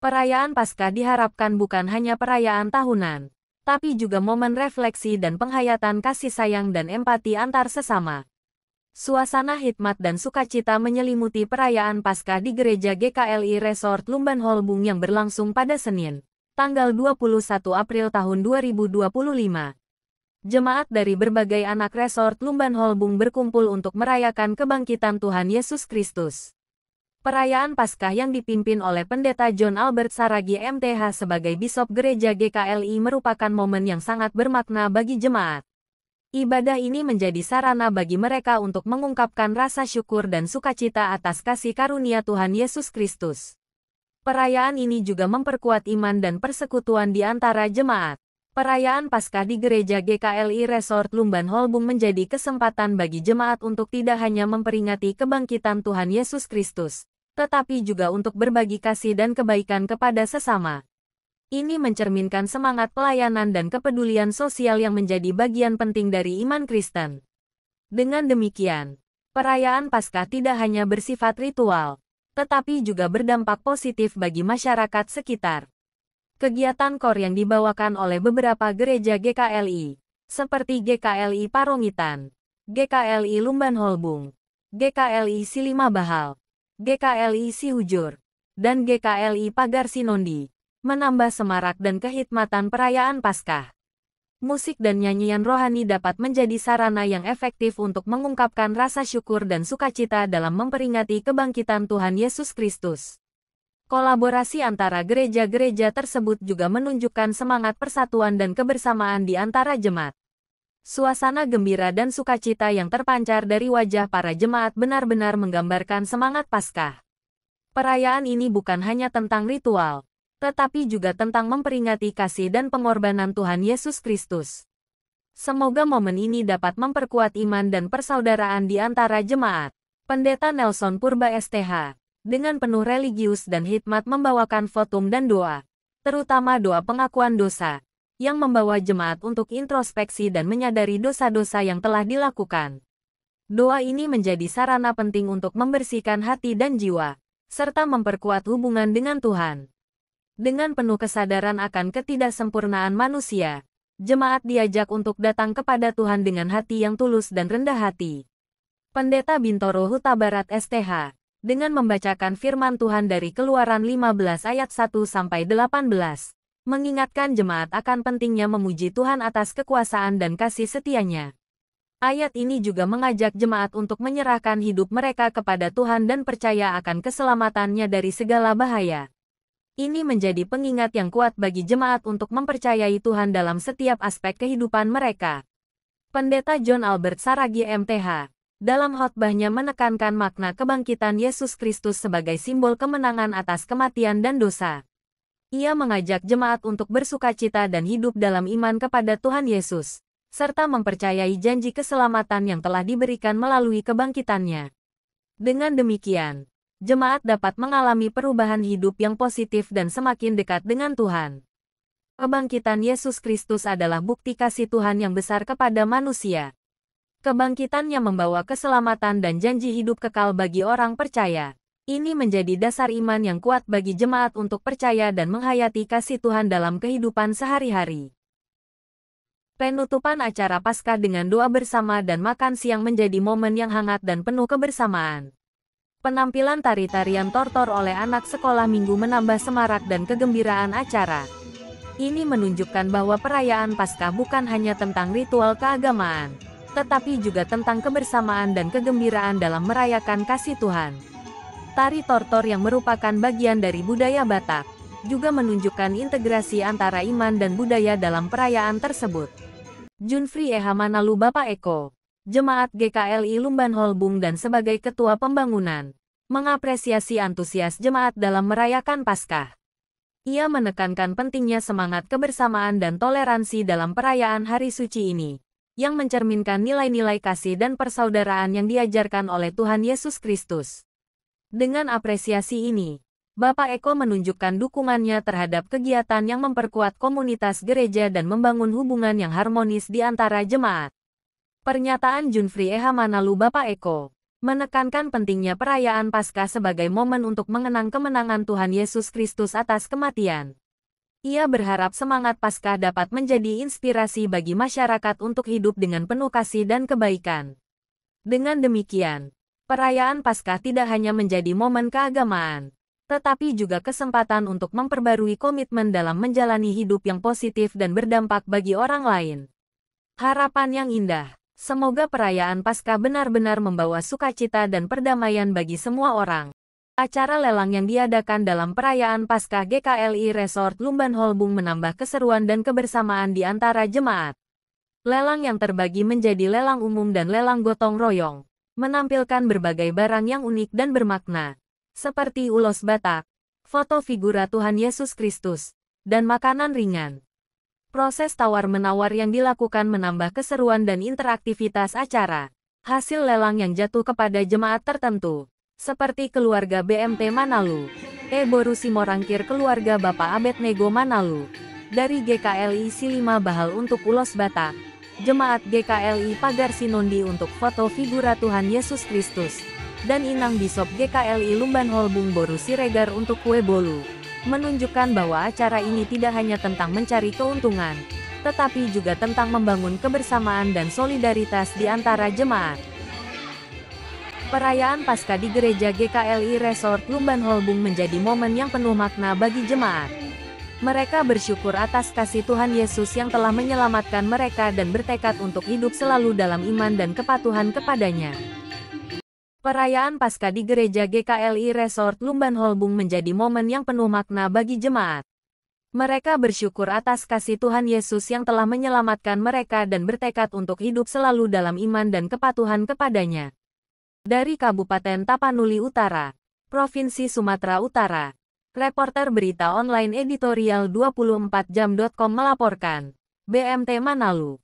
Perayaan Paskah diharapkan bukan hanya perayaan tahunan, tapi juga momen refleksi dan penghayatan kasih sayang dan empati antar sesama. Suasana hikmat dan sukacita menyelimuti perayaan Paskah di Gereja GKLI Resort Lumban Holbung yang berlangsung pada Senin, tanggal 21 April tahun 2025. Jemaat dari berbagai anak resort Lumban Holbung berkumpul untuk merayakan kebangkitan Tuhan Yesus Kristus. Perayaan Paskah yang dipimpin oleh Pendeta John Albert Saragi MTH sebagai Bisop Gereja GKLI merupakan momen yang sangat bermakna bagi jemaat. Ibadah ini menjadi sarana bagi mereka untuk mengungkapkan rasa syukur dan sukacita atas kasih karunia Tuhan Yesus Kristus. Perayaan ini juga memperkuat iman dan persekutuan di antara jemaat. Perayaan Paskah di Gereja GKLI Resort Lumban Holbung menjadi kesempatan bagi jemaat untuk tidak hanya memperingati kebangkitan Tuhan Yesus Kristus, tetapi juga untuk berbagi kasih dan kebaikan kepada sesama. Ini mencerminkan semangat pelayanan dan kepedulian sosial yang menjadi bagian penting dari iman Kristen. Dengan demikian, perayaan Paskah tidak hanya bersifat ritual, tetapi juga berdampak positif bagi masyarakat sekitar. Kegiatan KOR yang dibawakan oleh beberapa gereja GKLI, seperti GKLI Parongitan, GKLI Lumban Holbung, GKLI Silima Bahal, GKLI Sihujur, dan GKLI Pagar Sinondi, menambah semarak dan kehikmatan perayaan Paskah. Musik dan nyanyian rohani dapat menjadi sarana yang efektif untuk mengungkapkan rasa syukur dan sukacita dalam memperingati kebangkitan Tuhan Yesus Kristus. Kolaborasi antara gereja-gereja tersebut juga menunjukkan semangat persatuan dan kebersamaan di antara jemaat. Suasana gembira dan sukacita yang terpancar dari wajah para jemaat benar-benar menggambarkan semangat Paskah. Perayaan ini bukan hanya tentang ritual, tetapi juga tentang memperingati kasih dan pengorbanan Tuhan Yesus Kristus. Semoga momen ini dapat memperkuat iman dan persaudaraan di antara jemaat. Pendeta Nelson Purba STH, dengan penuh religius dan hikmat membawakan votum dan doa, terutama doa pengakuan dosa, yang membawa jemaat untuk introspeksi dan menyadari dosa-dosa yang telah dilakukan. Doa ini menjadi sarana penting untuk membersihkan hati dan jiwa, serta memperkuat hubungan dengan Tuhan. Dengan penuh kesadaran akan ketidaksempurnaan manusia, jemaat diajak untuk datang kepada Tuhan dengan hati yang tulus dan rendah hati. Pendeta Bintoro Huta Barat STH, dengan membacakan firman Tuhan dari Keluaran 15 ayat 1-18, mengingatkan jemaat akan pentingnya memuji Tuhan atas kekuasaan dan kasih setianya. Ayat ini juga mengajak jemaat untuk menyerahkan hidup mereka kepada Tuhan dan percaya akan keselamatannya dari segala bahaya. Ini menjadi pengingat yang kuat bagi jemaat untuk mempercayai Tuhan dalam setiap aspek kehidupan mereka. Pendeta John Albert Saragi MTH, dalam khotbahnya menekankan makna kebangkitan Yesus Kristus sebagai simbol kemenangan atas kematian dan dosa. Ia mengajak jemaat untuk bersukacita dan hidup dalam iman kepada Tuhan Yesus, serta mempercayai janji keselamatan yang telah diberikan melalui kebangkitannya. Dengan demikian, jemaat dapat mengalami perubahan hidup yang positif dan semakin dekat dengan Tuhan. Kebangkitan Yesus Kristus adalah bukti kasih Tuhan yang besar kepada manusia. Kebangkitannya membawa keselamatan dan janji hidup kekal bagi orang percaya. Ini menjadi dasar iman yang kuat bagi jemaat untuk percaya dan menghayati kasih Tuhan dalam kehidupan sehari-hari. Penutupan acara Paskah dengan doa bersama dan makan siang menjadi momen yang hangat dan penuh kebersamaan. Penampilan tari-tarian tortor oleh anak sekolah minggu menambah semarak dan kegembiraan acara. Ini menunjukkan bahwa perayaan Paskah bukan hanya tentang ritual keagamaan, tetapi juga tentang kebersamaan dan kegembiraan dalam merayakan kasih Tuhan. Tari tortor yang merupakan bagian dari budaya Batak, juga menunjukkan integrasi antara iman dan budaya dalam perayaan tersebut. Junfri Eha Manalu Bapak Eko, Jemaat GKLI Lumban Holbung dan sebagai Ketua Pembangunan, mengapresiasi antusias jemaat dalam merayakan Paskah. Ia menekankan pentingnya semangat kebersamaan dan toleransi dalam perayaan hari suci ini, yang mencerminkan nilai-nilai kasih dan persaudaraan yang diajarkan oleh Tuhan Yesus Kristus. Dengan apresiasi ini, Bapak Eko menunjukkan dukungannya terhadap kegiatan yang memperkuat komunitas gereja dan membangun hubungan yang harmonis di antara jemaat. Pernyataan Junfri Eha Manalu Bapak Eko, menekankan pentingnya perayaan Paskah sebagai momen untuk mengenang kemenangan Tuhan Yesus Kristus atas kematian. Ia berharap semangat Paskah dapat menjadi inspirasi bagi masyarakat untuk hidup dengan penuh kasih dan kebaikan. Dengan demikian, perayaan Paskah tidak hanya menjadi momen keagamaan, tetapi juga kesempatan untuk memperbarui komitmen dalam menjalani hidup yang positif dan berdampak bagi orang lain. Harapan yang indah. Semoga perayaan Paskah benar-benar membawa sukacita dan perdamaian bagi semua orang. Acara lelang yang diadakan dalam perayaan Paskah GKLI Resort Lumbanholbung menambah keseruan dan kebersamaan di antara jemaat. Lelang yang terbagi menjadi lelang umum dan lelang gotong royong, menampilkan berbagai barang yang unik dan bermakna, seperti ulos Batak, foto figura Tuhan Yesus Kristus, dan makanan ringan. Proses tawar-menawar yang dilakukan menambah keseruan dan interaktivitas acara. Hasil lelang yang jatuh kepada jemaat tertentu, seperti keluarga BMT Manalu, Boru Simorangkir keluarga Bapak Abednego Manalu, dari GKLI Silima Bahal untuk ulos Batak, jemaat GKLI Pagar Sinondi untuk foto figura Tuhan Yesus Kristus, dan Inang Bisop GKLI Lumbanholbung Boru Siregar untuk kue bolu. Menunjukkan bahwa acara ini tidak hanya tentang mencari keuntungan, tetapi juga tentang membangun kebersamaan dan solidaritas di antara jemaat. Perayaan Paskah di Gereja GKLI Resort Lumbanholbung menjadi momen yang penuh makna bagi jemaat. Mereka bersyukur atas kasih Tuhan Yesus yang telah menyelamatkan mereka dan bertekad untuk hidup selalu dalam iman dan kepatuhan kepadanya. Perayaan Paskah di Gereja GKLI Resort Lumbanholbung menjadi momen yang penuh makna bagi jemaat. Mereka bersyukur atas kasih Tuhan Yesus yang telah menyelamatkan mereka dan bertekad untuk hidup selalu dalam iman dan kepatuhan kepadanya. Dari Kabupaten Tapanuli Utara, Provinsi Sumatera Utara, reporter berita online editorial 24jam.com melaporkan, BMT Manalu.